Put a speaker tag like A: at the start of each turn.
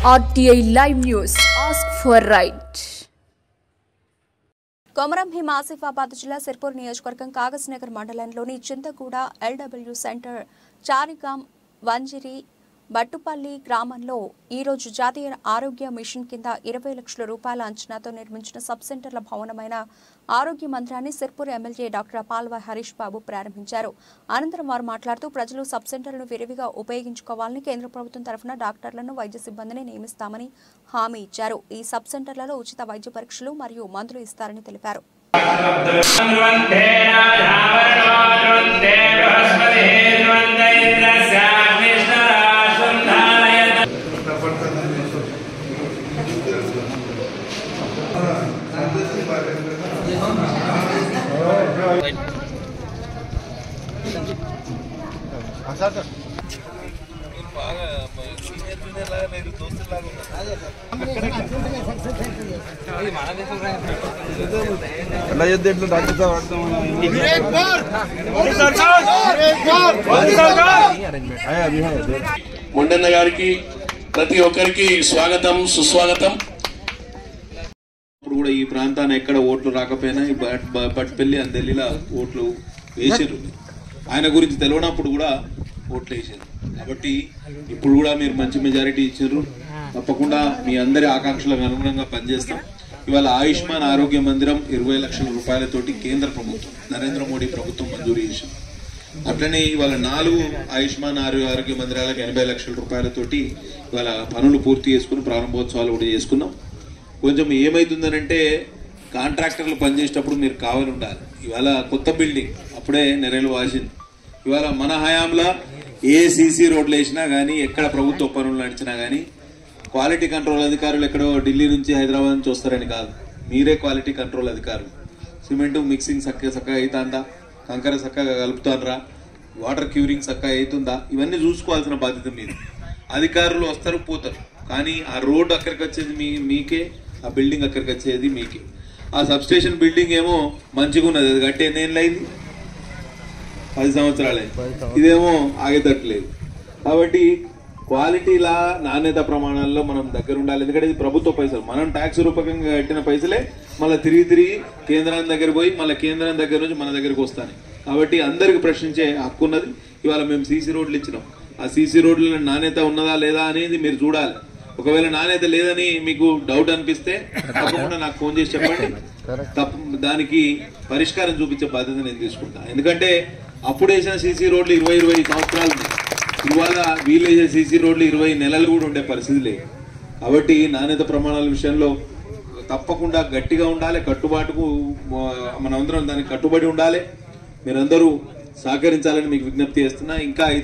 A: RTI Live News. Ask for right.
B: Komaram Bheem Asifabad జిల్లా సిర్పూర్ నియోజకవర్గం కాగజ్నగర్ మండలంలోని చింతగూడ LW సెంటర్ చారిగాం వంజిరి బట్టుపల్లి గ్రామంలో ఈ రోజు జాతీయ ఆరోగ్య మిషన్ కింద 20 లక్షల రూపాయల అంచనాతో నిర్మించిన సబ్ సెంటర్ల భవనమైన ఆరోగ్య మందిరాన్ని సిర్పూర్ ఎమ్మెల్యే డాక్టర్ పాల్వ హరీష్ బాబు ప్రారంభించారు. అనంతరం వారు మాట్లాడుతూ ప్రజలు సబ్ సెంటర్లను విరివిగా ఉపయోగించుకోవాలని కేంద్ర ప్రభుత్వం తరఫున డాక్టర్లను వైద్య సిబ్బందిని నియమిస్తామని హామీ ఇచ్చారు. ఈ సబ్ సెంటర్లలో ఉచిత వైద్య పరీక్షలు మరియు మందులు ఇస్తారని తెలిపారు.
C: మొండన్న గారికి ప్రతి ఒక్కరికి స్వాగతం సుస్వాగతం. ఇప్పుడు కూడా ఈ ప్రాంతాన్ని ఎక్కడ ఓట్లు రాకపోయినా బట్పల్లి అందెల్లిలా ఓట్లు వేసారు. ఆయన గురించి తెలియనప్పుడు కూడా ఓట్లు వేసారు. కాబట్టి ఇప్పుడు కూడా మీరు మంచి మెజారిటీ ఇచ్చారు. తప్పకుండా మీ అందరి ఆకాంక్షలకు అనుగుణంగా పనిచేస్తాం. ఇవాళ ఆయుష్మాన్ ఆరోగ్య మందిరం 20 లక్షల రూపాయలతోటి కేంద్ర ప్రభుత్వం నరేంద్ర మోడీ ప్రభుత్వం మంజూరు చేసింది. అట్లనే ఇవాళ 4 ఆయుష్మాన్ ఆరోగ్య మందిరాలకు 80 లక్షల రూపాయలతోటి ఇవాళ పనులు పూర్తి చేసుకుని ప్రారంభోత్సవాలు కూడా చేసుకున్నాం. కొంచెం ఏమైతుందనంటే కాంట్రాక్టర్లు పనిచేసేటప్పుడు మీరు కావాలి ఉండాలి. ఇవాళ కొత్త బిల్డింగ్ అప్పుడే నెరలు వాసింది. ఇవాళ మన హయాంలో ఏ సీసీ రోడ్లు వేసినా కానీ ఎక్కడ ప్రభుత్వ పనులు నడిచినా కానీ క్వాలిటీ కంట్రోల్ అధికారులు ఎక్కడో ఢిల్లీ నుంచి హైదరాబాద్ నుంచి వస్తారని కాదు, మీరే క్వాలిటీ కంట్రోల్ అధికారులు. సిమెంట్ మిక్సింగ్ చక్కగా అవుతుందా, కంకర చక్కగా కలుపుతానరా, వాటర్ క్యూరింగ్ చక్కగా అవుతుందా, ఇవన్నీ చూసుకోవాల్సిన బాధ్యత మీది. అధికారులు వస్తారు పోతారు, కానీ ఆ రోడ్డు అక్కడికి వచ్చేది మీకే, ఆ బిల్డింగ్ అక్కడికి వచ్చేది మీకే. ఆ సబ్స్టేషన్ బిల్డింగ్ ఏమో మంచిగా ఉన్నది, అది కట్టి ఎన్నేళ్ళు అయింది, 10 సంవత్సరాలే, ఇదేమో ఆగేటట్లేదు. కాబట్టి క్వాలిటీలా నాణ్యత ప్రమాణాల్లో మనం దగ్గర ఉండాలి. ఎందుకంటే ఇది ప్రభుత్వ పైసలు, మనం ట్యాక్స్ రూపకంగా కట్టిన పైసలే మళ్ళీ తిరిగి కేంద్రం దగ్గర పోయి మళ్ళీ కేంద్రం దగ్గర నుంచి మన దగ్గరకు వస్తాయి. కాబట్టి అందరికి ప్రశ్నించే హక్కు ఉన్నది. ఇవాళ మేము సీసీ రోడ్లు ఇచ్చినాం. ఆ సీసీ రోడ్ల నాణ్యత ఉన్నదా లేదా అనేది మీరు చూడాలి. ఒకవేళ నాణ్యత లేదని మీకు డౌట్ అనిపిస్తే తప్పకుండా నాకు ఫోన్ చేసి చెప్పండి. దానికి పరిష్కారం చూపించే బాధ్యత నేను తీసుకుంటా. ఎందుకంటే అప్పుడు వేసిన సీసీ రోడ్లు 20 సంవత్సరాలు ఉన్నాయి. ఇవాళ వీళ్ళు వేసే సీసీ రోడ్లు 20 నెలలు కూడా ఉండే పరిస్థితి లేదు. కాబట్టి నాణ్యత ప్రమాణాల విషయంలో తప్పకుండా గట్టిగా ఉండాలి. కట్టుబాటుకు మనందరం దానికి కట్టుబడి ఉండాలి. మీరందరూ సహకరించాలని మీకు విజ్ఞప్తి చేస్తున్నా. ఇంకా